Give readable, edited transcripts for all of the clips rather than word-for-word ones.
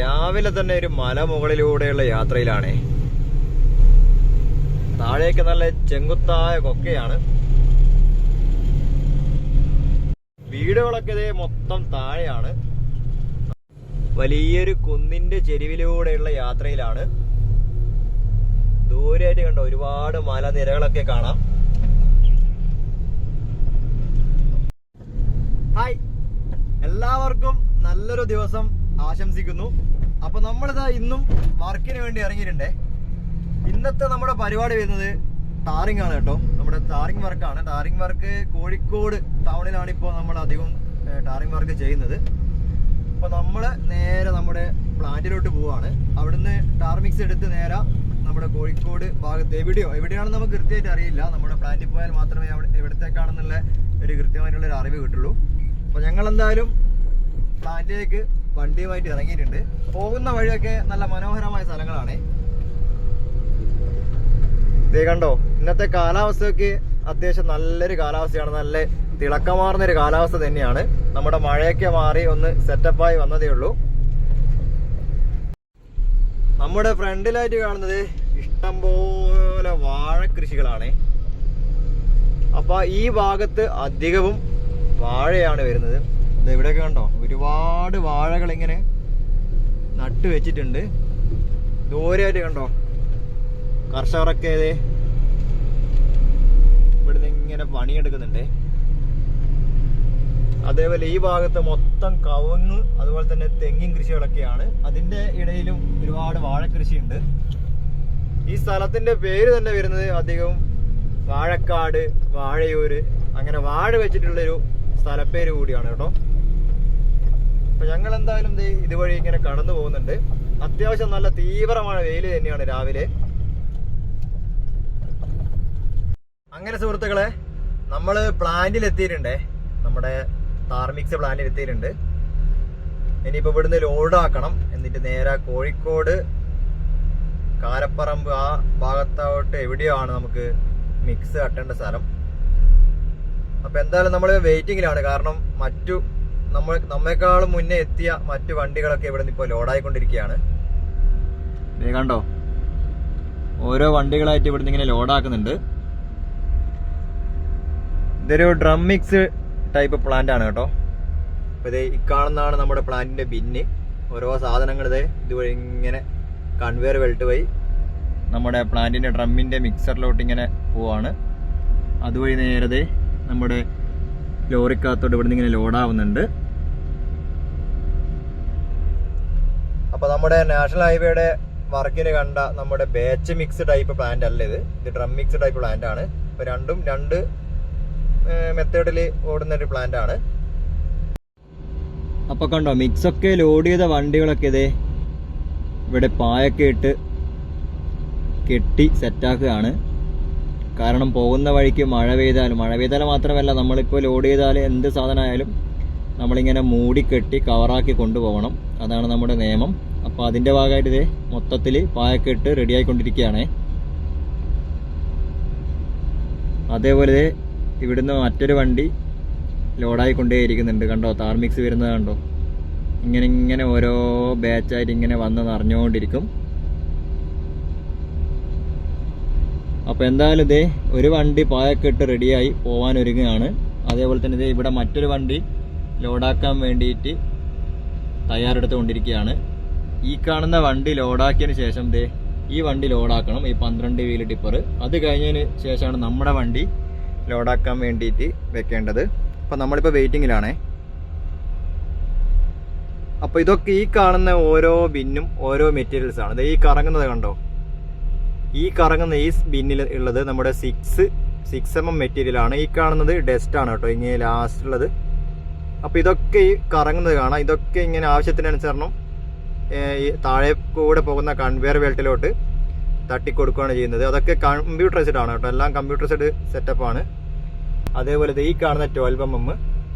രാവിലെ തന്നെ ഒരു മല മുകളിലൂടെയുള്ള യാത്രയിലാണ്. താഴേക്ക് നല്ല ചെങ്കുത്തായ കൊക്കയാണ്. വീടുകളൊക്കെ ഇതേ മൊത്തം താഴെയാണ്. വലിയൊരു കുന്നിന്റെ ചെരുവിലൂടെയുള്ള യാത്രയിലാണ്. ദൂരെയായിട്ട് കണ്ടോ ഒരുപാട് മലനിരകളൊക്കെ കാണാം. ഹായ്, എല്ലാവർക്കും നല്ലൊരു ദിവസം ആശംസിക്കുന്നു. അപ്പൊ നമ്മളിതാ ഇന്നും വർക്കിന് വേണ്ടി ഇറങ്ങിയിട്ടുണ്ടേ. ഇന്നത്തെ നമ്മുടെ പരിപാടി വരുന്നത് ടാറിംഗ് ആണ് കേട്ടോ. നമ്മുടെ ടാറിംഗ് വർക്കാണ്. ടാറിംഗ് വർക്ക് കോഴിക്കോട് ടൗണിലാണ് ഇപ്പോൾ നമ്മൾ അധികം ടാറിംഗ് വർക്ക് ചെയ്യുന്നത്. അപ്പൊ നമ്മള് നേരെ നമ്മുടെ പ്ലാന്റിലോട്ട് പോവാണ്. അവിടുന്ന് ടാർ മിക്സ് എടുത്ത് നേരെ നമ്മുടെ കോഴിക്കോട് ഭാഗത്ത് എവിടെയാണെന്ന് നമുക്ക് കൃത്യമായിട്ട് അറിയില്ല. നമ്മുടെ പ്ലാന്റിൽ പോയാൽ മാത്രമേ എവിടത്തേക്കാണെന്നുള്ള ഒരു കൃത്യമായിട്ടുള്ള ഒരു അറിവ് കിട്ടുള്ളൂ. അപ്പൊ ഞങ്ങൾ എന്തായാലും പ്ലാന്റിലേക്ക് വണ്ടിയുമായിട്ട് ഇറങ്ങിയിട്ടുണ്ട്. പോകുന്ന വഴിയൊക്കെ നല്ല മനോഹരമായ സ്ഥലങ്ങളാണ്. ഇതേ കണ്ടോ, ഇന്നത്തെ കാലാവസ്ഥയൊക്കെ അത്യാവശ്യം നല്ലൊരു കാലാവസ്ഥയാണ്. നല്ല തിളക്കമാർന്ന ഒരു കാലാവസ്ഥ തന്നെയാണ്. നമ്മുടെ മഴയൊക്കെ മാറി ഒന്ന് സെറ്റപ്പായി വന്നതേ ഉള്ളൂ. നമ്മുടെ ഫ്രണ്ടിലായിട്ട് കാണുന്നത് ഇഷ്ടംപോലെ വാഴ കൃഷികളാണ്. അപ്പൊ ഈ ഭാഗത്ത് അധികവും വാഴയാണ് വരുന്നത്. ഇവിടെയൊക്കെ കണ്ടോ ഒരുപാട് വാഴകൾ ഇങ്ങനെ നട്ടു വെച്ചിട്ടുണ്ട്. ദൂരെയായിട്ട് കണ്ടോ കർഷകരൊക്കെ ഇവിടുന്ന് ഇങ്ങനെ പണിയെടുക്കുന്നുണ്ട്. അതേപോലെ ഈ ഭാഗത്ത് മൊത്തം കവുങ്ങ് അതുപോലെ തന്നെ തെങ്ങിൻ കൃഷികളൊക്കെയാണ്. അതിന്റെ ഇടയിലും ഒരുപാട് വാഴക്കൃഷിയുണ്ട്. ഈ സ്ഥലത്തിന്റെ പേര് തന്നെ വരുന്നത് അധികവും വാഴക്കാട്, വാഴയൂര്, അങ്ങനെ വാഴ വെച്ചിട്ടുള്ളൊരു സ്ഥലപ്പേര് കൂടിയാണ് കേട്ടോ. അപ്പൊ ഞങ്ങൾ എന്തായാലും ഇതുവഴി ഇങ്ങനെ കടന്നു പോകുന്നുണ്ട്. അത്യാവശ്യം നല്ല തീവ്രമായ വെയിൽ തന്നെയാണ് രാവിലെ. അങ്ങനെ സുഹൃത്തുക്കളെ, നമ്മള് പ്ലാന്റിൽ എത്തിയിട്ടുണ്ടേ. നമ്മുടെ താർമിക്സ് പ്ലാന്റിൽ എത്തിയിട്ടുണ്ട്. ഇനിയിപ്പോ ഇവിടുന്ന് ലോഡാക്കണം. എന്നിട്ട് നേരെ കോഴിക്കോട് കാരപ്പറമ്പ് ആ ഭാഗത്തോട്ട് എവിടെയോ ആണ് നമുക്ക് മിക്സ് കട്ടേണ്ട സ്ഥലം. അപ്പൊ എന്തായാലും നമ്മൾ വെയിറ്റിംഗിലാണ്. കാരണം നമ്മെക്കാളും മുന്നേ എത്തിയ മറ്റു വണ്ടികളൊക്കെ ഇവിടെ നിന്ന് ഇപ്പോൾ ലോഡായിക്കൊണ്ടിരിക്കുകയാണ്. കണ്ടോ, ഓരോ വണ്ടികളായിട്ട് ഇവിടുന്ന് ഇങ്ങനെ ലോഡാക്കുന്നുണ്ട്. ഇതൊരു ഡ്രം മിക്സ് ടൈപ്പ് പ്ലാന്റ് ആണ് കേട്ടോ. അപ്പൊ ഇക്കാണുന്നതാണ് നമ്മുടെ പ്ലാന്റിന്റെ ബിന്ന്. ഓരോ സാധനങ്ങൾ ഇതുവഴി ഇങ്ങനെ കൺവെയർ ബെൽറ്റ് വഴി നമ്മുടെ പ്ലാന്റിന്റെ ഡ്രമ്മിന്റെ മിക്സറിലോട്ട് ഇങ്ങനെ പോവാണ്. അതുവഴി നേരത്തെ നമ്മുടെ ലോറിക്കകത്തോട്ട് ഇവിടുന്ന് ഇങ്ങനെ ലോഡാവുന്നുണ്ട്. അപ്പൊ നമ്മുടെ നാഷണൽ ഹൈവേയുടെ വർക്കിന് കണ്ട നമ്മുടെ ബാച്ച് മിക്സ് ടൈപ്പ് പ്ലാന്റ് അല്ല ഇത് ഡ്രം മിക്സ് ടൈപ്പ് പ്ലാന്റ് ആണ്. ഇപ്പൊ രണ്ടും രണ്ട് മെത്തേഡിൽ ഓടുന്ന ഒരു പ്ലാന്റ് ആണ്. അപ്പൊ കണ്ടോ, മിക്സ് ഒക്കെ ലോഡ് ചെയ്ത വണ്ടികളൊക്കെ ഇവിടെ പായൊക്കെ ഇട്ട് കെട്ടി സെറ്റാക്കുകയാണ്. കാരണം പോകുന്ന വഴിക്ക് മഴ പെയ്താൽ മാത്രമല്ല, നമ്മളിപ്പോൾ ലോഡ് ചെയ്താൽ എന്ത് സാധനമായാലും നമ്മളിങ്ങനെ മൂടിക്കെട്ടി കവറാക്കി കൊണ്ടുപോകണം. അതാണ് നമ്മുടെ നിയമം. അപ്പോൾ അതിൻ്റെ ഭാഗമായിട്ട് മൊത്തത്തിൽ പായൊക്കെ ഇട്ട് റെഡിയായിക്കൊണ്ടിരിക്കുകയാണ്. അതേപോലെ ഇവിടുന്ന് മറ്റൊരു വണ്ടി ലോഡായിക്കൊണ്ടേയിരിക്കുന്നുണ്ട്. കണ്ടോ, താർ മിക്സ് വരുന്നത് കണ്ടോ. ഇങ്ങനെ ഓരോ ബാച്ചായിട്ട് ഇങ്ങനെ വന്ന് നിറഞ്ഞുകൊണ്ടിരിക്കും. അപ്പോൾ എന്തായാലും ഒരു വണ്ടി പായൊക്കെ ഇട്ട് റെഡിയായി പോകാൻ ഒരുങ്ങുകയാണ്. അതേപോലെ തന്നെ ഇവിടെ മറ്റൊരു വണ്ടി ലോഡാക്കാൻ വേണ്ടിയിട്ട് തയ്യാറെടുത്തുകൊണ്ടിരിക്കുകയാണ്. ഈ കാണുന്ന വണ്ടി ലോഡാക്കിയതിന് ശേഷം ഈ വണ്ടി ലോഡാക്കണം, ഈ 12 വീൽ ടിപ്പർ. അത് കഴിഞ്ഞതിന് ശേഷമാണ് നമ്മുടെ വണ്ടി ലോഡാക്കാൻ വേണ്ടിയിട്ട് വെക്കേണ്ടത്. അപ്പം നമ്മളിപ്പോൾ വെയിറ്റിങ്ങിലാണേ. അപ്പോൾ ഇതൊക്കെ ഈ കാണുന്ന ഓരോ ബിന്നും ഓരോ മെറ്റീരിയൽസ് ആണ്. ഈ കറങ്ങുന്നത് കണ്ടോ, ഈ കറങ്ങുന്ന ഈ ബിന്നിൽ ഉള്ളത് നമ്മുടെ 6mm മെറ്റീരിയൽ ആണ്. ഈ കാണുന്നത് ഡസ്റ്റ് ആണ് കേട്ടോ, ഇങ്ങനെ ലാസ്റ്റ് ഉള്ളത്. അപ്പോൾ ഇതൊക്കെ ഈ കറങ്ങുന്നത് കാണാം. ഇതൊക്കെ ഇങ്ങനെ ആവശ്യത്തിനനുസരണം ഈ താഴെ കൂടെ പോകുന്ന കൺവെയർ ബെൽറ്റിലോട്ട് തട്ടിക്കൊടുക്കുകയാണ് ചെയ്യുന്നത്. അതൊക്കെ കമ്പ്യൂട്ടറൈസ്ഡ് ആണ് കേട്ടോ, എല്ലാം കമ്പ്യൂട്ടറൈസ്ഡ് സെറ്റപ്പാണ്. അതേപോലെ ഈ കാണുന്ന 12mm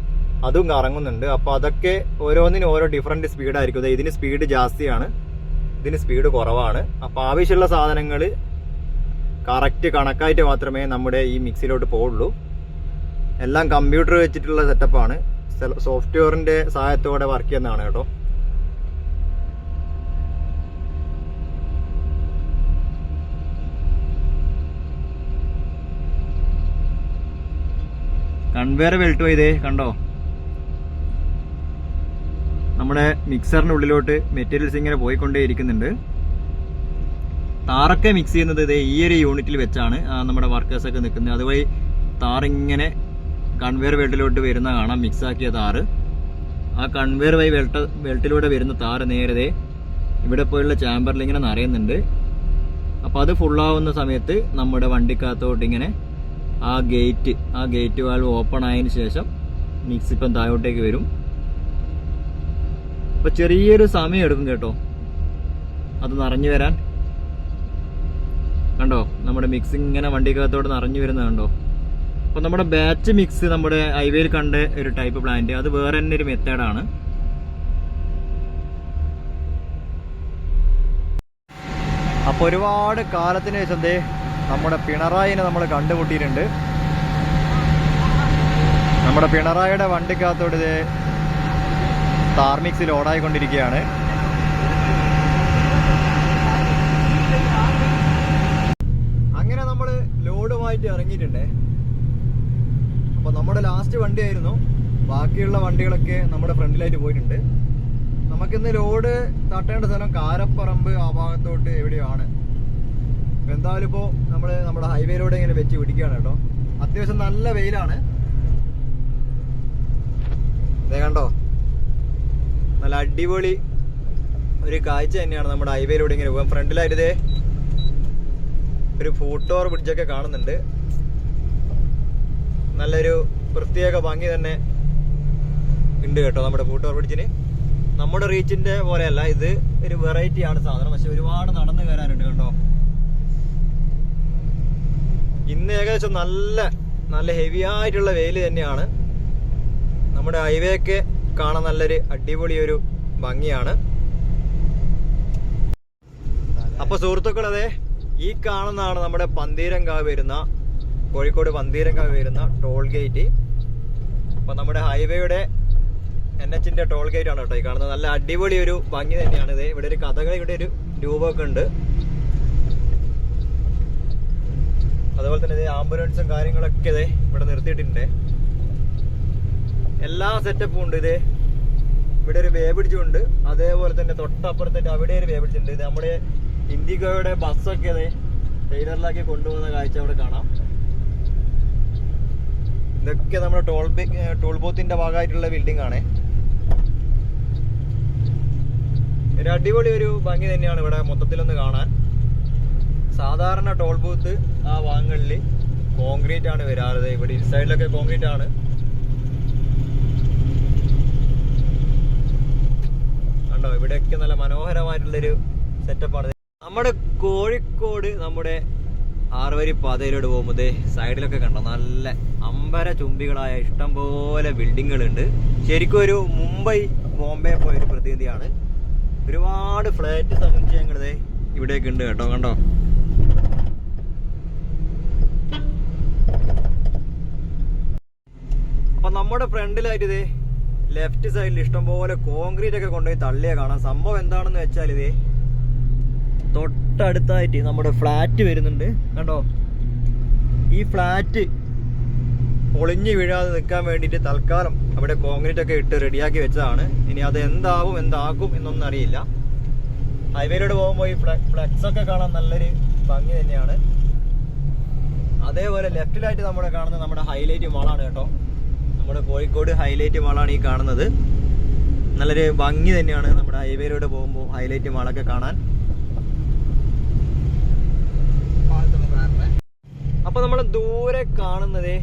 അതും കറങ്ങുന്നുണ്ട്. അപ്പോൾ അതൊക്കെ ഓരോന്നിനും ഓരോ ഡിഫറെൻറ്റ് സ്പീഡായിരിക്കും. ഇതിന് സ്പീഡ് ജാസ്തിയാണ്, ഇതിന് സ്പീഡ് കുറവാണ്. അപ്പോൾ ആവശ്യമുള്ള സാധനങ്ങൾ കറക്റ്റ് കണക്കായിട്ട് മാത്രമേ നമ്മുടെ ഈ മിക്സിയിലോട്ട് പോകുള്ളൂ. എല്ലാം കമ്പ്യൂട്ടർ വെച്ചിട്ടുള്ള സെറ്റപ്പാണ്. സോഫ്റ്റ്വെയറിൻ്റെ സഹായത്തോടെ വർക്ക് ചെയ്യുന്നതാണ് കേട്ടോ. കൺവെയർ ബെൽറ്റ് ഇതേ കണ്ടോ, നമ്മുടെ മിക്സറിന്റെ ഉള്ളിലോട്ട് മെറ്റീരിയൽസ് ഇങ്ങനെ പോയിക്കൊണ്ടേയിരിക്കുന്നുണ്ട്. താറൊക്കെ മിക്സ് ചെയ്യുന്നത് ഇതേ ഈ ഒരു യൂണിറ്റിൽ വെച്ചാണ് നമ്മുടെ വർക്കേഴ്സൊക്കെ നിൽക്കുന്നത്. അതുവഴി താറിങ്ങനെ കൺവെയർ ബെൽറ്റിലോട്ട് വരുന്ന കാണാം, മിക്സാക്കിയ താറ്. ആ കൺവെയർ വഴി ബെൽറ്റിലൂടെ വരുന്ന താറ് നേരത്തെ ഇവിടെ പോയുള്ള ചാമ്പറിൽ ഇങ്ങനെ നിറയുന്നുണ്ട്. അപ്പോൾ അത് ഫുള്ളാവുന്ന സമയത്ത് നമ്മുടെ വണ്ടിക്കകത്തോട്ട് ഇങ്ങനെ ആ ഗേറ്റ് വാൽവ് ഓപ്പൺ ആയതിനു ശേഷം മിക്സ് ഇപ്പം താഴോട്ടേക്ക് വരും. അപ്പോൾ ചെറിയൊരു സമയം എടുക്കും കേട്ടോ അത് നിറഞ്ഞു വരാൻ. കണ്ടോ നമ്മുടെ മിക്സ് ഇങ്ങനെ വണ്ടിക്കകത്തോട്ട് നിറഞ്ഞു വരുന്നത് കണ്ടോ. അപ്പോൾ നമ്മുടെ ബാച്ച് മിക്സ് നമ്മുടെ ഹൈവേയിൽ കണ്ട ഒരു ടൈപ്പ് പ്ലാന്റ്, അത് വേറെ തന്നെ ഒരു മെത്തേഡാണ്. അപ്പോൾ ഒരുപാട് കാലത്തിന് ശേഷം നമ്മുടെ പിണറായിനെ നമ്മൾ കണ്ടുമുട്ടിയിട്ടുണ്ട്. നമ്മുടെ പിണറായിയുടെ വണ്ടിക്കകത്തോട്ട് താർ മിക്സ് ലോഡായിക്കൊണ്ടിരിക്കുകയാണ്. അങ്ങനെ നമ്മൾ ലോഡുമായിട്ട് ഇറങ്ങിയിട്ടുണ്ട്. അപ്പോൾ നമ്മുടെ ലാസ്റ്റ് വണ്ടിയായിരുന്നു. ബാക്കിയുള്ള വണ്ടികളൊക്കെ നമ്മുടെ ഫ്രണ്ടിലായിട്ട് പോയിട്ടുണ്ട്. നമുക്കിന്ന് ലോഡ് തട്ടേണ്ട സ്ഥലം കാരപ്പറമ്പ് ആ ഭാഗത്തോട്ട് എവിടെയാണ്. എന്തായാലും ഇപ്പോൾ നമ്മൾ നമ്മുടെ ഹൈവേയിലൂടെ ഇങ്ങനെ വെച്ച് പിടിക്കുകയാണ് കേട്ടോ. അത്യാവശ്യം നല്ല വെയിലാണ്. ഇതേ കണ്ടോ, നല്ല അടിപൊളി ഒരു കാഴ്ച തന്നെയാണ് നമ്മുടെ ഹൈവേയിലൂടെ ഇങ്ങനെ പോകാൻ. ഫ്രണ്ടിലായിട്ട് ഒരു ഫൂട്ടോർ ബ്രിഡ്ജൊക്കെ കാണുന്നുണ്ട്. നല്ലൊരു പ്രത്യേക ഭംഗി തന്നെ ഉണ്ട് കേട്ടോ നമ്മുടെ ഫൂട്ടോർ ബ്രിഡ്ജിന്. നമ്മുടെ റീച്ചിന്റെ പോലെയല്ല, ഇത് ഒരു വെറൈറ്റി ആണ് സാധനം. പക്ഷെ ഒരുപാട് നടന്നു കയറാനുണ്ട് കണ്ടോ. ഇന്ന് ഏകദേശം നല്ല ഹെവി ആയിട്ടുള്ള വെയിൽ തന്നെയാണ്. നമ്മുടെ ഹൈവേ ഒക്കെ കാണാൻ നല്ലൊരു അടിപൊളി ഒരു ഭംഗിയാണ്. അപ്പൊ സുഹൃത്തുക്കളെ, ഈ കാണുന്നതാണ് നമ്മുടെ പന്തീരങ്കാവ് വരുന്ന, കോഴിക്കോട് പന്തീരങ്കാവ് വരുന്ന ടോൾ ഗേറ്റ്. അപ്പൊ നമ്മുടെ ഹൈവേയുടെ NH ടോൾ ഗേറ്റ് ആണ് കേട്ടോ ഈ കാണുന്നത്. നല്ല അടിപൊളി ഒരു ഭംഗി തന്നെയാണ് ഇത്. ഇവിടെ ഒരു കഥകളിയുടെ ഒരു രൂപമൊക്കെ ഉണ്ട്. അതുപോലെ തന്നെ ആംബുലൻസും കാര്യങ്ങളൊക്കെ ഇവിടെ നിർത്തിയിട്ടുണ്ട്. എല്ലാ സെറ്റപ്പും ഉണ്ട്. ഇവിടെ ഒരു വേ ബ്രിഡ്ജും ഉണ്ട്. അതേപോലെ തന്നെ തൊട്ടപ്പുറത്തേക്ക് അവിടെ ഒരു വേ ബ്രിഡ്ജ് ഉണ്ട്. ഇത് നമ്മുടെ ഇൻഡിഗോയുടെ ബസ്സൊക്കെ ട്രെയിലറിലാക്കി കൊണ്ടുപോകുന്ന കാഴ്ച അവിടെ കാണാം. ഇതൊക്കെ നമ്മുടെ ടോൾ ബൂത്തിന്റെ ഭാഗമായിട്ടുള്ള ബിൽഡിംഗ് ആണ്. ഒരു അടിപൊളി ഒരു ഭംഗി തന്നെയാണ് ഇവിടെ മൊത്തത്തിലൊന്ന് കാണാൻ. സാധാരണ ടോൾ ബൂത്ത് ആ ഭാഗങ്ങളിൽ കോൺക്രീറ്റ് ആണ് വരാറ്. ഇവിടെ ഈ സൈഡിലൊക്കെ കോൺക്രീറ്റ് ആണ്. കണ്ടോ, ഇവിടെയൊക്കെ നല്ല മനോഹരമായിട്ടുള്ളൊരു സെറ്റപ്പാണ്. നമ്മുടെ കോഴിക്കോട് നമ്മുടെ ആറുവരി പാതയിലൂടെ പോകുമ്പോൾ സൈഡിലൊക്കെ കണ്ടോ നല്ല അമ്പര ചുംബികളായ ഇഷ്ടംപോലെ ബിൽഡിങ്ങുകളുണ്ട്. ശരിക്കും ഒരു മുംബൈ ബോംബെ പോയൊരു പ്രതിനിധിയാണ്. ഒരുപാട് ഫ്ലാറ്റ് സമുച്ചയങ്ങൾ ഇവിടെയൊക്കെ ഉണ്ട് കേട്ടോ. കണ്ടോ, അപ്പൊ നമ്മുടെ ഫ്രണ്ടിലായിട്ട് ലെഫ്റ്റ് സൈഡിൽ ഇഷ്ടംപോലെ കോൺക്രീറ്റ് ഒക്കെ കൊണ്ടുപോയി തള്ളിയ കാണാം. സംഭവം എന്താണെന്ന് വെച്ചാൽ തൊട്ടടുത്തായിട്ട് നമ്മുടെ ഫ്ലാറ്റ് വരുന്നുണ്ട്. കണ്ടോ, ഈ ഫ്ലാറ്റ് പൊളിഞ്ഞു വീഴാതെ നിൽക്കാൻ വേണ്ടിയിട്ട് തൽക്കാലം അവിടെ കോൺക്രീറ്റ് ഒക്കെ ഇട്ട് റെഡിയാക്കി വെച്ചതാണ്. ഇനി അത് എന്താകും എന്നൊന്നും അറിയില്ല. ഹൈവേയിലൂടെ പോകുമ്പോൾ ഈ ഫ്ലെക്സ് ഒക്കെ കാണാൻ നല്ലൊരു ഭംഗി തന്നെയാണ്. അതേപോലെ ലെഫ്റ്റിലായിട്ട് നമ്മുടെ കാണുന്നത് നമ്മുടെ ഹൈലൈറ്റ് മാളാണ് കേട്ടോ. നമ്മുടെ കോഴിക്കോട് ഹൈലൈറ്റ് മാളാണ് ഈ കാണുന്നത്. നല്ലൊരു ഭംഗി തന്നെയാണ് നമ്മുടെ ഹൈവേയിലൂടെ പോകുമ്പോൾ ഹൈലൈറ്റ് മാളൊക്കെ കാണാൻ. അപ്പൊ നമ്മൾ ദൂരെ കാണുന്നത്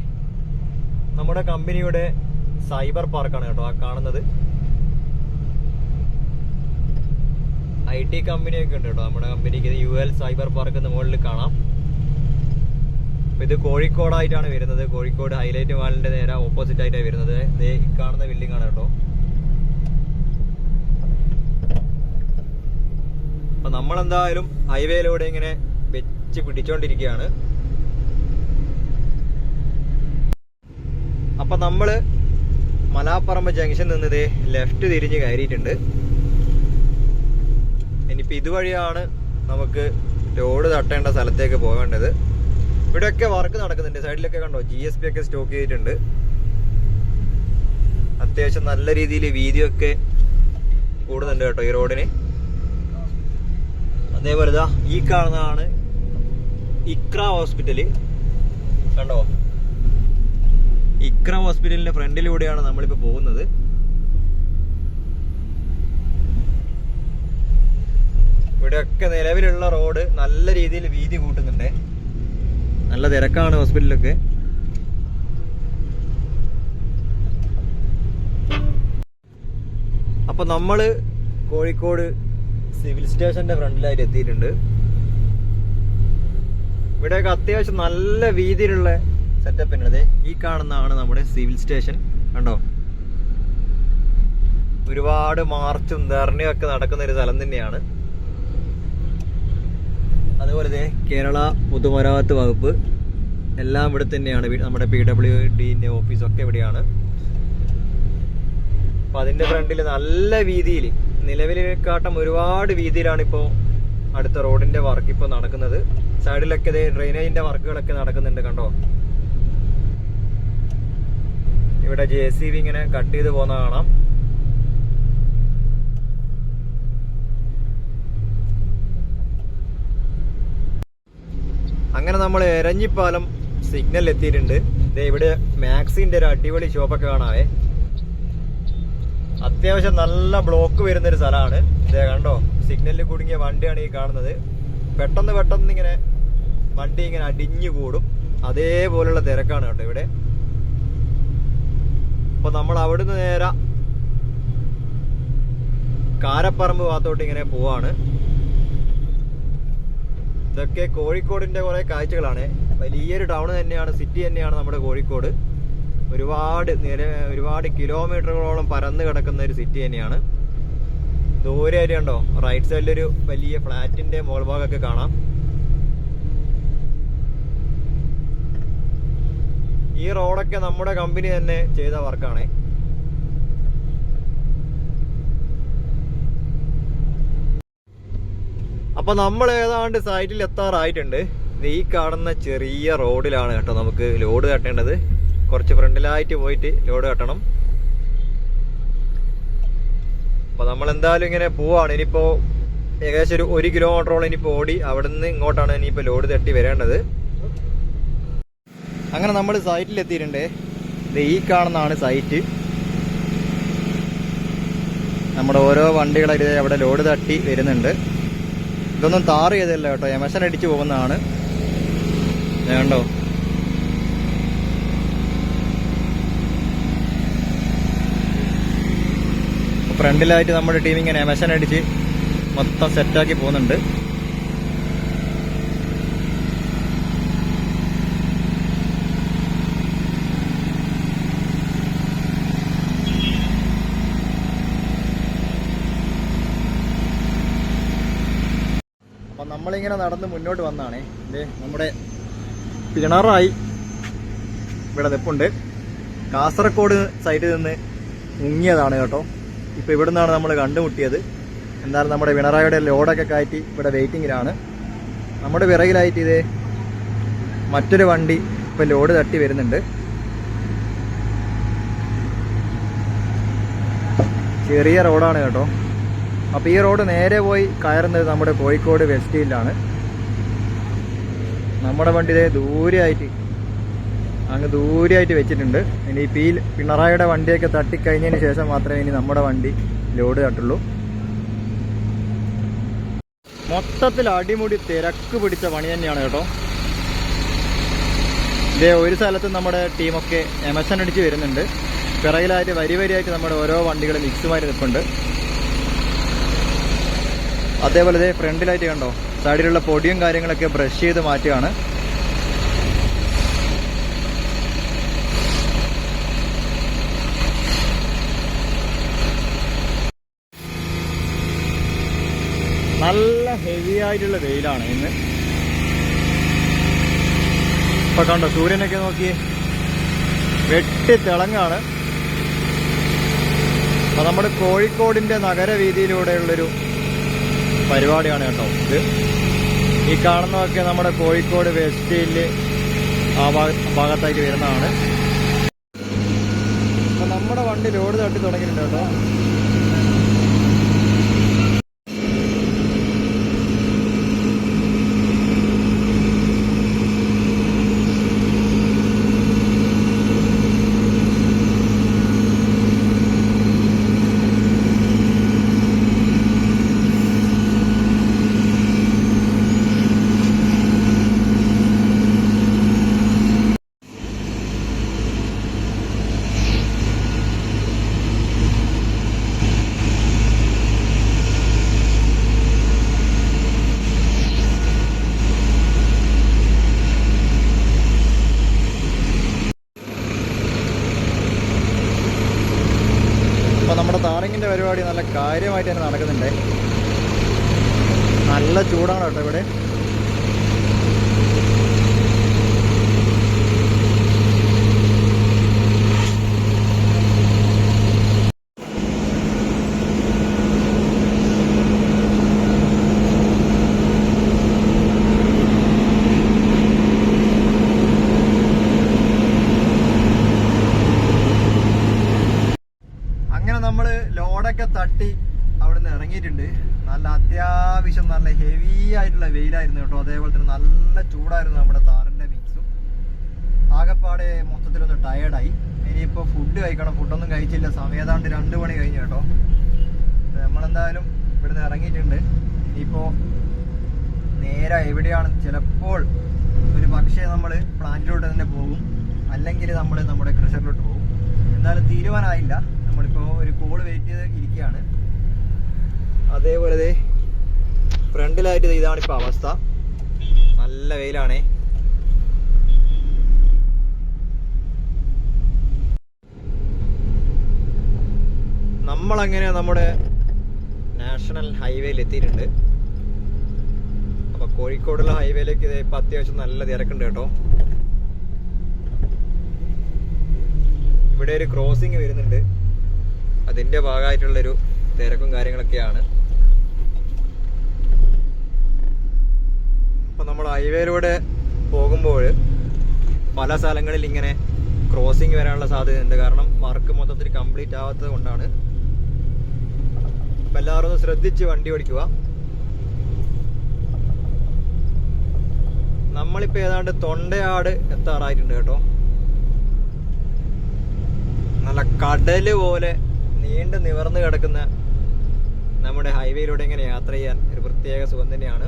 നമ്മുടെ കമ്പനിയുടെ സൈബർ പാർക്കാണ് കേട്ടോ. ആ കാണുന്നത് IT കമ്പനിയൊക്കെ ഉണ്ട് കേട്ടോ നമ്മുടെ കമ്പനിക്ക്. UL സൈബർ പാർക്ക് എന്ന് മുകളിൽ കാണാം. ഇത് കോഴിക്കോടായിട്ടാണ് വരുന്നത്. കോഴിക്കോട് ഹൈലൈറ്റ് മാളിന്റെ നേരെ ഓപ്പോസിറ്റ് ആയിട്ടാണ് വരുന്നത്. ഈ കാണുന്ന ബിൽഡിംഗ് ആണ് കേട്ടോ. അപ്പൊ നമ്മളെന്തായാലും ഹൈവേയിലൂടെ ഇങ്ങനെ വെച്ച് പിടിച്ചോണ്ടിരിക്കുകയാണ്. അപ്പൊ നമ്മള് മലാപ്പറമ്പ് ജംഗ്ഷൻ നിന്നത് ലെഫ്റ്റ് തിരിഞ്ഞ് കയറിയിട്ടുണ്ട്. ഇനിയിപ്പോൾ ഇതുവഴിയാണ് നമുക്ക് ലോഡ് തട്ടേണ്ട സ്ഥലത്തേക്ക് പോകേണ്ടത്. ഇവിടെയൊക്കെ വർക്ക് നടക്കുന്നുണ്ട്. സൈഡിലൊക്കെ കണ്ടോ GSP ഒക്കെ സ്റ്റോക്ക് ചെയ്തിട്ടുണ്ട്. അത്യാവശ്യം നല്ല രീതിയിൽ വീതിയൊക്കെ കൂടുന്നുണ്ട് കേട്ടോ ഈ റോഡിന്. അതേപോലെ ഇതാ ഈ കാണുന്നതാണ് ഇക്ര ഹോസ്പിറ്റല്. കണ്ടോ, ഇക്ര ഹോസ്പിറ്റലിന്റെ ഫ്രണ്ടിലൂടെയാണ് നമ്മളിപ്പോ പോകുന്നത്. ഇവിടെയൊക്കെ നിലവിലുള്ള റോഡ് നല്ല രീതിയിൽ വീതി കൂട്ടുന്നുണ്ട്. നല്ല തിരക്കാണ് ഹോസ്പിറ്റലിലൊക്കെ. അപ്പൊ നമ്മള് കോഴിക്കോട് സിവിൽ സ്റ്റേഷന്റെ ഫ്രണ്ടിലായിട്ട് എത്തിയിട്ടുണ്ട്. ഇവിടെയൊക്കെ അത്യാവശ്യം നല്ല വീതിയിലുള്ള സെറ്റപ്പ് ഉണ്ട്. ഈ കാണുന്നതാണ് നമ്മുടെ സിവിൽ സ്റ്റേഷൻ. കണ്ടോ, ഒരുപാട് മാർച്ചും ധർണയും ഒക്കെ നടക്കുന്ന ഒരു സ്ഥലം തന്നെയാണ്. അതുപോലെ കേരള പൊതുമരാമത്ത് വകുപ്പ് എല്ലാം ഇവിടെ തന്നെയാണ്. നമ്മുടെ PWDന്റെ ഓഫീസൊക്കെ ഇവിടെയാണ്. അപ്പൊ അതിന്റെ ഫ്രണ്ടിൽ നല്ല വീതിയിൽ, നിലവിലേക്കാട്ടം ഒരുപാട് വീതിയിലാണ് ഇപ്പോൾ അടുത്ത റോഡിന്റെ വർക്ക് ഇപ്പോൾ നടക്കുന്നത്. സൈഡിലൊക്കെ ഡ്രെയിനേജിന്റെ വർക്കുകളൊക്കെ നടക്കുന്നുണ്ട്. കണ്ടോ, ഇവിടെ JCB ഇങ്ങനെ കട്ട് ചെയ്ത് പോകുന്ന കാണാം. അങ്ങനെ നമ്മൾ എരഞ്ഞിപ്പാലം സിഗ്നൽ എത്തിയിട്ടുണ്ട്. ഇവിടെ മാക്സിന്റെ ഒരു അടിപൊളി ഷോപ്പൊക്കെ കാണാവേ. അത്യാവശ്യം നല്ല ബ്ലോക്ക് വരുന്നൊരു സ്ഥലമാണ്. കണ്ടോ, സിഗ്നലിൽ കുടുങ്ങിയ വണ്ടിയാണ് ഈ കാണുന്നത്. പെട്ടെന്ന് ഇങ്ങനെ വണ്ടി ഇങ്ങനെ അടിഞ്ഞു കൂടും. അതേപോലുള്ള തിരക്കാണ് കേട്ടോ ഇവിടെ. അപ്പൊ നമ്മൾ അവിടുന്ന് നേരെ കാരപ്പറമ്പ് ഭാഗത്തോട്ട് ഇങ്ങനെ പോവാണ്. ഇതൊക്കെ കോഴിക്കോടിന്റെ കുറെ കാഴ്ചകളാണ്. വലിയൊരു ടൗൺ തന്നെയാണ്, സിറ്റി തന്നെയാണ് നമ്മുടെ കോഴിക്കോട്. ഒരുപാട് കിലോമീറ്ററുകളോളം പരന്ന് കിടക്കുന്ന ഒരു സിറ്റി തന്നെയാണ്. ദൂരെ ആയിട്ട് കണ്ടോ, റൈറ്റ് സൈഡിലൊരു വലിയ ഫ്ലാറ്റിന്റെ മോൾ ഭാഗമൊക്കെ കാണാം. ഈ റോഡൊക്കെ നമ്മുടെ കമ്പനി തന്നെ ചെയ്ത വർക്കാണ്. അപ്പൊ നമ്മൾ ഏതാണ്ട് സൈറ്റിൽ എത്താറായിട്ടുണ്ട്. ഈ കാണുന്ന ചെറിയ റോഡിലാണ് കേട്ടോ നമുക്ക് ലോഡ് കട്ടേണ്ടത്. കുറച്ച് ഫ്രണ്ടിലായിട്ട് പോയിട്ട് ലോഡ് കട്ടണം. അപ്പൊ നമ്മൾ എന്തായാലും ഇങ്ങനെ പോവാണ്. ഇനിയിപ്പോ ഏകദേശം ഒരു കിലോമീറ്ററോളം ഇനിയിപ്പോ ഓടി അവിടെ നിന്ന് ഇങ്ങോട്ടാണ് ഇനിയിപ്പോ ലോഡ് തട്ടി വരേണ്ടത്. അങ്ങനെ നമ്മൾ സൈറ്റിൽ എത്തിയിട്ടുണ്ട്. ഈ കാണുന്നതാണ് സൈറ്റ്. നമ്മുടെ ഓരോ വണ്ടികളായിട്ട് അവിടെ ലോഡ് തട്ടി വരുന്നുണ്ട്. ഇതൊന്നും താറ് ചെയ്തല്ല കേട്ടോ, എമഷൻ അടിച്ച് പോകുന്നതാണ്. കണ്ടോ, ഫ്രണ്ടിലായിട്ട് നമ്മുടെ ടീം ഇങ്ങനെ എമഷൻ അടിച്ച് മൊത്തം സെറ്റാക്കി പോകുന്നുണ്ട്. അപ്പം നമ്മളിങ്ങനെ നടന്ന് മുന്നോട്ട് വന്നാണേ. നമ്മുടെ പിണറായി ഇവിടെ നിൽപ്പുണ്ട്. കാസർഗോഡ് സൈഡിൽ നിന്ന് മുങ്ങിയതാണ് കേട്ടോ. ഇപ്പോൾ ഇവിടെ നിന്നാണ് നമ്മൾ കണ്ടുമുട്ടിയത്. എന്തായാലും നമ്മുടെ പിണറായിയുടെ ലോഡൊക്കെ കയറ്റി ഇവിടെ വെയിറ്റിങ്ങിലാണ്. നമ്മുടെ പിറകിലായിട്ട് ഇത് മറ്റൊരു വണ്ടി ഇപ്പോൾ ലോഡ് തട്ടി വരുന്നുണ്ട്. ചെറിയ റോഡാണ് കേട്ടോ. അപ്പോൾ ഈ റോഡ് നേരെ പോയി കയറുന്നത് നമ്മുടെ കോഴിക്കോട് വെസ്റ്റ് ഹില്ലാണ്. നമ്മുടെ വണ്ടി ഇതേ അങ്ങ് ദൂരെയായിട്ട് വെച്ചിട്ടുണ്ട്. ഇനിയിപ്പോൾ ഈ പിണറായിയുടെ വണ്ടിയൊക്കെ തട്ടിക്കഴിഞ്ഞതിന് ശേഷം മാത്രമേ ഇനി നമ്മുടെ വണ്ടി ലോഡ് തട്ടുള്ളൂ. മൊത്തത്തിൽ അടിമുടി തിരക്ക് പിടിച്ച പണി തന്നെയാണ് കേട്ടോ. ഇതേ ഒരു സ്ഥലത്ത് നമ്മുടെ ടീമൊക്കെ എമഷൻ അടിച്ച് വരുന്നുണ്ട്. പിറകിലായിട്ട് വരിയായിട്ട് നമ്മുടെ ഓരോ വണ്ടികൾ മിക്സുമായിട്ട് നിൽപ്പുണ്ട്. അതേപോലെ ഇതേ ഫ്രണ്ടിലായിട്ട് കണ്ടോ, സൈഡിലുള്ള പൊടിയും കാര്യങ്ങളൊക്കെ ബ്രഷ് ചെയ്ത് മാറ്റുകയാണ്. നല്ല ഹെവി ആയിട്ടുള്ള വെയിലാണ് ഇന്ന്. ഇപ്പൊ കണ്ടോ, സൂര്യനൊക്കെ നോക്കി വെട്ടി തിളങ്ങാണ്. അപ്പൊ നമ്മുടെ കോഴിക്കോടിന്റെ നഗരവീതിയിലൂടെയുള്ളൊരു പരിപാടിയാണ് കേട്ടോ ഇത്. ഈ കാണുന്നതൊക്കെ നമ്മുടെ കോഴിക്കോട് വെസ്റ്റ് ഹില്ല് ആ ഭാഗത്തായിട്ട് വരുന്നതാണ്. അപ്പൊ നമ്മുടെ വണ്ടി ലോഡ് തട്ടി തുടങ്ങിയിട്ടുണ്ട് കേട്ടോ. നമ്മുടെ താറിങ്ങിൻ്റെ പരിപാടി നല്ല കാര്യമായിട്ട് തന്നെ നടക്കുന്നുണ്ട്. നല്ല ചൂടാണ് കേട്ടോ ഇവിടെ. നമ്മൾ ലോഡൊക്കെ തട്ടി അവിടെ നിന്ന് ഇറങ്ങിയിട്ടുണ്ട്. നല്ല അത്യാവശ്യം നല്ല ഹെവി ആയിട്ടുള്ള വെയിലായിരുന്നു കേട്ടോ. അതേപോലെ തന്നെ നല്ല ചൂടായിരുന്നു നമ്മുടെ താറിൻ്റെ മിക്സും. ആകെപ്പാടെ മൊത്തത്തിലൊന്ന് ടയേർഡായി. ഇനിയിപ്പോൾ ഫുഡ് കഴിക്കണം. ഫുഡൊന്നും കഴിച്ചില്ല. സമയം ഏതാണ്ട് 2 മണി കഴിഞ്ഞു കേട്ടോ. നമ്മളെന്തായാലും ഇവിടുന്ന് ഇറങ്ങിയിട്ടുണ്ട്. ഇനിയിപ്പോൾ നേരെ എവിടെയാണ്, ചിലപ്പോൾ ഒരു പക്ഷേ നമ്മൾ പ്ലാന്റിലോട്ട് തന്നെ പോകും, അല്ലെങ്കിൽ നമ്മൾ നമ്മുടെ ക്രഷറിലോട്ട് പോകും. എന്നാലും തീരുമാനമായില്ല. നമ്മളിപ്പോൾ ഒരു കോള് വെയിറ്റ് ചെയ്ത് ഇരിക്കുകയാണ്. അതേപോലെ ഫ്രണ്ടിലായിട്ട് ഇതാണിപ്പോൾ അവസ്ഥ. നല്ല വെയിലാണേ. നമ്മളങ്ങനെ നമ്മുടെ നാഷണൽ ഹൈവേയിൽ എത്തിയിട്ടുണ്ട്. അപ്പോൾ കോഴിക്കോടുള്ള ഹൈവേയിലേക്ക് ഇപ്പം അത്യാവശ്യം നല്ല തിരക്കുണ്ട് കേട്ടോ. ഇവിടെ ഒരു ക്രോസിങ് വരുന്നുണ്ട്. അതിൻ്റെ ഭാഗമായിട്ടുള്ളൊരു തിരക്കും കാര്യങ്ങളൊക്കെയാണ്. അപ്പം നമ്മൾ ഹൈവേയിലൂടെ പോകുമ്പോൾ പല സ്ഥലങ്ങളിൽ ഇങ്ങനെ ക്രോസിങ് വരാനുള്ള സാധ്യതയുണ്ട്. കാരണം വർക്ക് മൊത്തത്തിൽ കംപ്ലീറ്റ് ആവാത്തത് കൊണ്ടാണ്. അപ്പം എല്ലാവരും ഒന്ന് ശ്രദ്ധിച്ച് വണ്ടി ഓടിക്കുക. നമ്മളിപ്പോൾ ഏതാണ്ട് തൊണ്ടയാട് എത്താറായിട്ടുണ്ട് കേട്ടോ. നല്ല കടല് പോലെ നീണ്ടു നിവർന്ന് കിടക്കുന്ന നമ്മുടെ ഹൈവേയിലൂടെ ഇങ്ങനെ യാത്ര ചെയ്യാൻ ഒരു പ്രത്യേക സുഖം തന്നെയാണ്.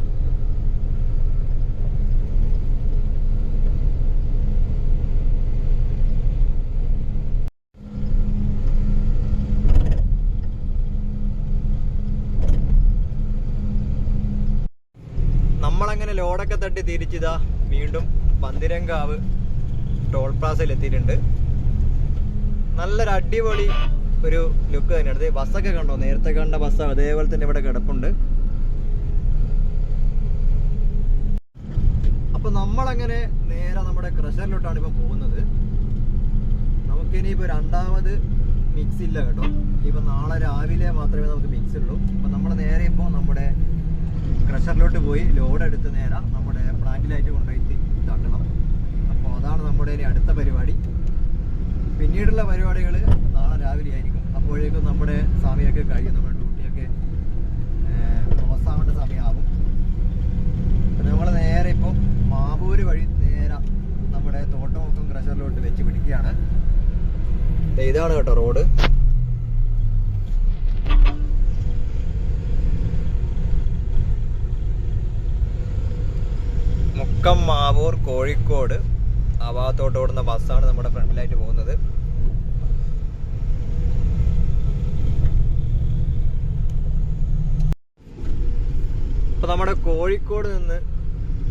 നമ്മളങ്ങനെ ലോഡൊക്കെ തട്ടി തിരിച്ചിതാ വീണ്ടും പന്തിരങ്കാവ് ടോൾ പ്ലാസയിൽ എത്തിയിട്ടുണ്ട്. നല്ലൊരു അടിപൊളി ഒരു ലുക്ക് തന്നെയാണ്. ബസ്സൊക്കെ കണ്ടോ, നേരത്തെ കണ്ട ബസ് അതേപോലെ തന്നെ ഇവിടെ കിടപ്പുണ്ട്. അപ്പൊ നമ്മളങ്ങനെ നേരെ നമ്മുടെ ക്രഷറിലോട്ടാണ് ഇപ്പൊ പോകുന്നത്. നമുക്കിനിയിപ്പോ രണ്ടാമത് മിക്സ് ഇല്ല കേട്ടോ. ഇപ്പൊ നാളെ രാവിലെ മാത്രമേ നമുക്ക് മിക്സ് ഉള്ളൂ. അപ്പൊ നമ്മൾ നേരെ ഇപ്പോൾ നമ്മുടെ ക്രഷറിലോട്ട് പോയി ലോഡ് എടുത്ത് നേരെ നമ്മുടെ പ്ലാന്റിലായിട്ട് കൊണ്ടുപോയി തട്ടണം. അപ്പോൾ അതാണ് നമ്മുടെ ഇനി അടുത്ത പരിപാടി. പിന്നീടുള്ള പരിപാടികൾ നാളെ രാവിലെ ആയിരിക്കും. അപ്പോഴേക്കും നമ്മുടെ സമയമൊക്കെ കഴിയും. നമ്മുടെ ഡ്യൂട്ടിയൊക്കെ അവസാവേണ്ട സമയമാകും. അപ്പം നമ്മൾ നേരെ ഇപ്പോൾ മാവൂര് വഴി നേരെ നമ്മുടെ തോട്ടമൊക്കം ക്രഷറിലോട്ട് വെച്ച് പിടിക്കുകയാണ്. ഇതാണ് കേട്ടോ റോഡ്. മുക്കം മാവൂർ കോഴിക്കോട് ആ ഭാഗത്തോട്ട് ഓടുന്ന ബസ്സാണ് നമ്മുടെ ഫ്രണ്ടിലായിട്ട് പോകുന്നത്. അപ്പോൾ നമ്മുടെ കോഴിക്കോട് നിന്ന്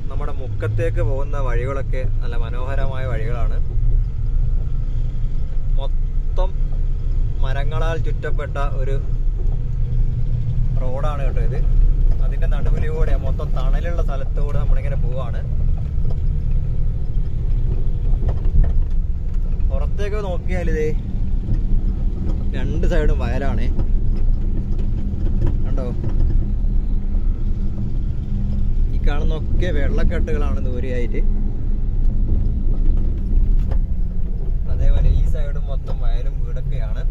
നമ്മുടെ മുക്കത്തേക്ക് പോകുന്ന വഴികളൊക്കെ നല്ല മനോഹരമായ വഴികളാണ്. മൊത്തം മരങ്ങളാൽ ചുറ്റപ്പെട്ട ഒരു റോഡാണ് കേട്ടോ ഇത്. അതിൻ്റെ നടുവിലൂടെ മൊത്തം തണലുള്ള സ്ഥലത്തൂടെ നമ്മളിങ്ങനെ പോവാണ്. പുറത്തേക്ക് നോക്കിയാൽ ഇതേ 2 സൈഡും വയലാണ് കണ്ടോ. ഈ കാണുന്നൊക്കെ വെള്ളക്കെട്ടുകളാണ് ദൂരെയായിട്ട്. അതേപോലെ ഈ സൈഡും മൊത്തം വയലും വീടൊക്കെയാണ്.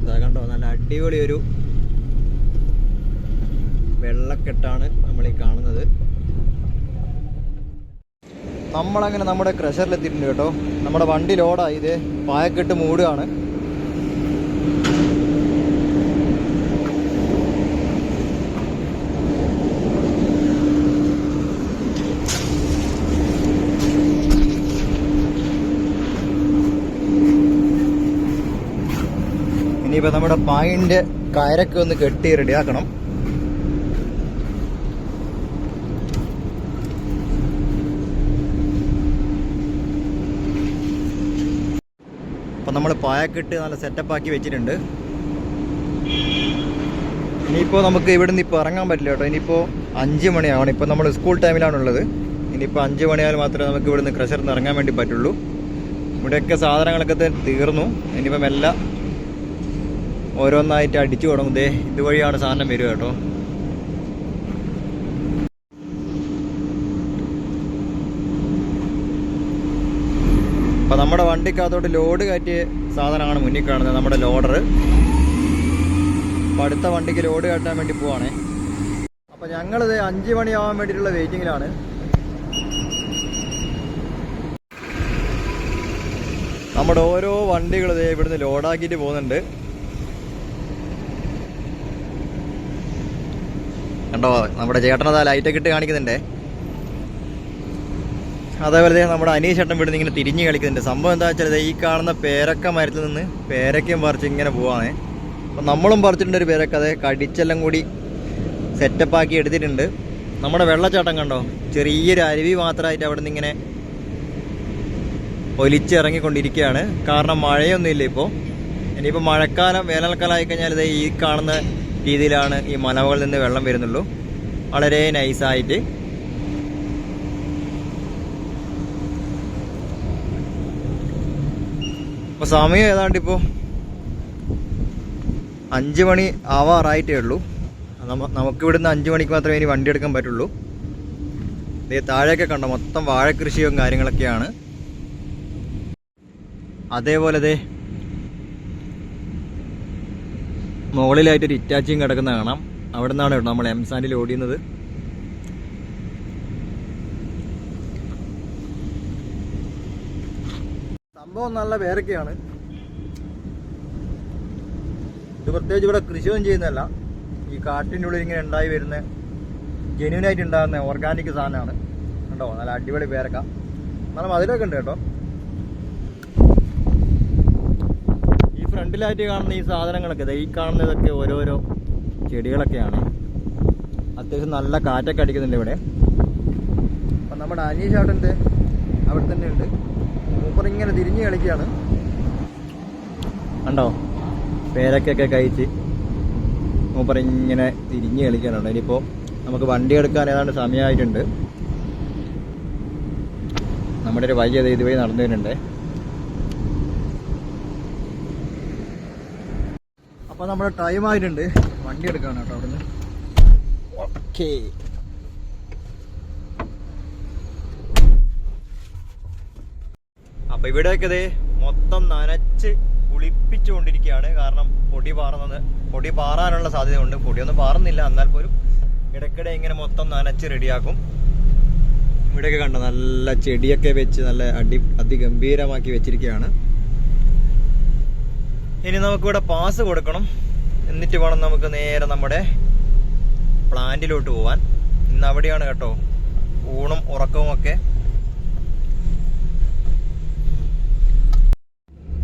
ഇതാ കണ്ടോ, നല്ല അടിപൊളി ഒരു വെള്ളക്കെട്ടാണ് നമ്മൾ ഈ കാണുന്നത്. നമ്മളങ്ങനെ നമ്മുടെ ക്രഷറിലെത്തിയിട്ടുണ്ട് കേട്ടോ. നമ്മുടെ വണ്ടി ലോഡായി, ഇത് പായക്കെട്ട് മൂടുകയാണ്. ഇനിയിപ്പോൾ നമ്മുടെ പായിൻ്റെ കയറൊക്കെ ഒന്ന് കെട്ടി റെഡിയാക്കണം. അപ്പം നമ്മൾ പായക്കെട്ട് നല്ല സെറ്റപ്പാക്കി വെച്ചിട്ടുണ്ട്. ഇനിയിപ്പോൾ നമുക്ക് ഇവിടുന്ന് ഇപ്പോൾ ഇറങ്ങാൻ പറ്റില്ല കേട്ടോ. ഇനിയിപ്പോൾ 5 മണിയാവണം. ഇപ്പോൾ നമ്മൾ സ്കൂൾ ടൈമിലാണുള്ളത്. ഇനിയിപ്പോൾ 5 മണിയായാൽ മാത്രമേ നമുക്ക് ഇവിടുന്ന് ക്രഷറിൽ നിന്ന് ഇറങ്ങാൻ വേണ്ടി പറ്റുള്ളൂ. ഇവിടെയൊക്കെ സാധനങ്ങളൊക്കെ തീർന്നു. ഇനിയിപ്പം എല്ലാം ഓരോന്നായിട്ട് അടിച്ചു തുടങ്ങും. ഇതുവഴിയാണ് സാധനം വരിക കേട്ടോ. അപ്പം നമ്മുടെ വണ്ടിക്കകത്തോട്ട് ലോഡ് കയറ്റിയ സാധനമാണ് മുന്നിൽ കാണുന്നത്, നമ്മുടെ ലോഡർ. അപ്പം അടുത്ത വണ്ടിക്ക് ലോഡ് കയറ്റാൻ വേണ്ടി പോവാണേ. അപ്പം ഞങ്ങളിത് 5 മണിയാവാൻ വേണ്ടിയിട്ടുള്ള വെയിറ്റിങ്ങിലാണ്. നമ്മുടെ ഓരോ വണ്ടികൾ ഇവിടുന്ന് ലോഡാക്കിയിട്ട് പോകുന്നുണ്ട്. കണ്ടോ, നമ്മുടെ ചേട്ടനതാ ലൈറ്റൊക്കെ ഇട്ട് കാണിക്കുന്നുണ്ടേ. അതേപോലെ നമ്മുടെ അനീഷ് ചേട്ടൻ ഇവിടുന്ന് ഇങ്ങനെ തിരിഞ്ഞ് കളിക്കുന്നുണ്ട്. സംഭവം എന്താ വെച്ചാൽ ഈ കാണുന്ന പേരക്ക മരത്തിൽ നിന്ന് പേരക്കയും പറിച്ച് ഇങ്ങനെ പോവാണേ. അപ്പം നമ്മളും പറിച്ചിട്ടുണ്ട് ഒരു പേരക്ക. അത് കടിച്ചെല്ലാം കൂടി സെറ്റപ്പാക്കി എടുത്തിട്ടുണ്ട്. നമ്മുടെ വെള്ളച്ചാട്ടം കണ്ടോ, ചെറിയൊരു അരുവി മാത്രമായിട്ട് അവിടെ നിന്ന് ഇങ്ങനെ ഒലിച്ചിറങ്ങിക്കൊണ്ടിരിക്കുകയാണ്. കാരണം മഴയൊന്നുമില്ല ഇപ്പോൾ. ഇനിയിപ്പോൾ മഴക്കാലം വേനൽക്കാലം ആയിക്കഴിഞ്ഞാൽ ഇത് ഈ കാണുന്ന രീതിയിലാണ് ഈ മലകളിൽ നിന്ന് വെള്ളം വരുന്നുള്ളൂ, വളരെ നൈസായിട്ട്. അപ്പോൾ സമയം ഏതാണ്ട് ഇപ്പോൾ 5 മണി ആവാറായിട്ടേ ഉള്ളൂ. നമുക്കിവിടുന്ന് 5 മണിക്ക് മാത്രമേ ഇനി വണ്ടി എടുക്കാൻ പറ്റുള്ളൂ. താഴെയൊക്കെ കണ്ടോ, മൊത്തം വാഴക്കൃഷിയും കാര്യങ്ങളൊക്കെയാണ്. അതേപോലെ മുകളിലായിട്ടൊരു ഇറ്റാച്ചിയും കിടക്കുന്ന കാണാം. അവിടെ നിന്നാണ് കേട്ടോ നമ്മൾ എംസാൻഡിൽ ഓടിയുന്നത്. സംഭവം നല്ല പേരൊക്കെയാണ്. ഇത് പ്രത്യേകിച്ച് ഇവിടെ കൃഷിയൊന്നും ചെയ്യുന്നതല്ല, ഈ കാട്ടിൻ്റെ ഉള്ളിൽ ഇങ്ങനെ ഉണ്ടായി വരുന്ന ജെന്യൂനായിട്ട് ഉണ്ടാകുന്ന ഓർഗാനിക് സാധനമാണ്. കണ്ടോ, നല്ല അടിപൊളി പേരക്ക. നല്ല മധുരമൊക്കെ ഉണ്ട് കേട്ടോ. ഫ്രണ്ടിലായിട്ട് കാണുന്ന ഈ സാധനങ്ങളൊക്കെ, ഈ കാണുന്നതൊക്കെ ഓരോരോ ചെടികളൊക്കെയാണ്. അത്യാവശ്യം നല്ല കാറ്റൊക്കെ അടിക്കുന്നുണ്ട് ഇവിടെ. അപ്പം നമ്മുടെ അനീഷ് ചേട്ടൻ്റെ അവിടെ തന്നെ ഉണ്ട്. മൂപ്പറിങ്ങനെ തിരിഞ്ഞ് കളിക്കുകയാണ്. കണ്ടോ, പേരക്കൊക്കെ കഴിച്ച് മൂപ്പറിങ്ങനെ തിരിഞ്ഞ് കളിക്കാനുണ്ട്. ഇനിയിപ്പോൾ നമുക്ക് വണ്ടി എടുക്കാൻ ഏതാണ്ട് സമയമായിട്ടുണ്ട്. നമ്മുടെ ഒരു വഴി ഇതുവഴി നടന്നു വരുന്നുണ്ട്. അപ്പോൾ നമ്മുടെ ടൈം ആയിട്ടുണ്ട്, വണ്ടി എടുക്കാണ് കേട്ടോ അവിടുന്ന്. ഓക്കേ, അപ്പോൾ ഇവിടെയൊക്കെ മൊത്തം നനച്ച് കുളിപ്പിച്ചുകൊണ്ടിരിക്കുകയാണ്. കാരണം പൊടി പാറാനുള്ള സാധ്യതയുണ്ട്. പൊടിയൊന്നും പാറുന്നില്ല, എന്നാൽ പോലും ഇടയ്ക്കിടെ ഇങ്ങനെ മൊത്തം നനച്ച് റെഡിയാക്കും. ഇവിടെയൊക്കെ കണ്ടോ, നല്ല ചെടിയൊക്കെ വെച്ച് നല്ല അതിഗംഭീരമാക്കി വെച്ചിരിക്കുകയാണ്. ഇനി നമുക്കിവിടെ പാസ് കൊടുക്കണം. എന്നിട്ട് വേണം നമുക്ക് നേരെ നമ്മുടെ പ്ലാന്റിലോട്ട് പോവാൻ. ഇന്ന് അവിടെയാണ് കേട്ടോ ഊണും ഉറക്കവും ഒക്കെ.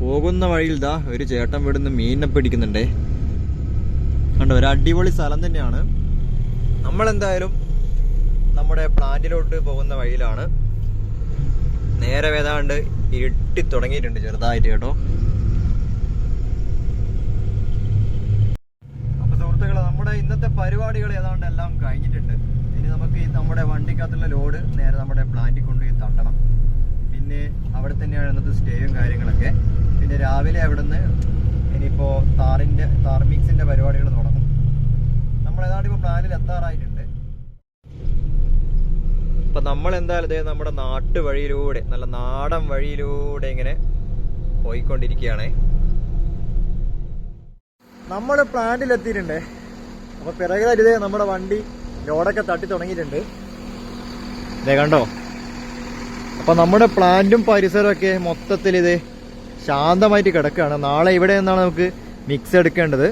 പോകുന്ന വഴിയിൽ ഒരു ചേട്ടൻ ഇവിടുന്ന് മീനിനെ പിടിക്കുന്നുണ്ടേ. കണ്ടോ, ഒരു അടിപൊളി സ്ഥലം തന്നെയാണ്. നമ്മളെന്തായാലും നമ്മുടെ പ്ലാന്റിലോട്ട് പോകുന്ന വഴിയിലാണ്. നേരെ ഏതാണ്ട് ഇരുട്ടി തുടങ്ങിയിട്ടുണ്ട് ചെറുതായിട്ട് കേട്ടോ. നമ്മുടെ ഇന്നത്തെ പരിപാടികൾ ഏതാണ്ട് എല്ലാം കഴിഞ്ഞിട്ടുണ്ട്. ഇനി നമുക്ക് നമ്മുടെ വണ്ടിക്കകത്തുള്ള ലോഡ് നേരെ നമ്മുടെ പ്ലാന്റിൽ കൊണ്ടുപോയി തട്ടണം. പിന്നെ അവിടെ തന്നെയാണ് ഇന്നത്തെ സ്റ്റേയും കാര്യങ്ങളൊക്കെ. പിന്നെ രാവിലെ അവിടെ നിന്ന് ഇനിയിപ്പോൾ താർ മിക്സിൻ്റെ പരിപാടികൾ തുടങ്ങും. നമ്മൾ ഏതാണ്ട് ഇപ്പോൾ പ്ലാന്റിൽ എത്താറായിട്ടുണ്ട്. അപ്പം നമ്മൾ എന്തായാലും നമ്മുടെ നാട്ടുവഴിയിലൂടെ, നല്ല നാടൻ വഴിയിലൂടെ ഇങ്ങനെ പോയിക്കൊണ്ടിരിക്കുകയാണേ. നമ്മൾ പ്ലാന്റിലെത്തിയിട്ടുണ്ട്. അപ്പോൾ പിറകിലായിട്ട് നമ്മുടെ വണ്ടി ലോഡൊക്കെ തട്ടി തുടങ്ങിയിട്ടുണ്ട്. ഇതേ കണ്ടോ. അപ്പോൾ നമ്മുടെ പ്ലാന്റും പരിസരവും ഒക്കെ മൊത്തത്തിൽ ഇത് ശാന്തമായിട്ട് കിടക്കുകയാണ്. നാളെ ഇവിടെ നിന്നാണ് നമുക്ക് മിക്സ് എടുക്കേണ്ടത്.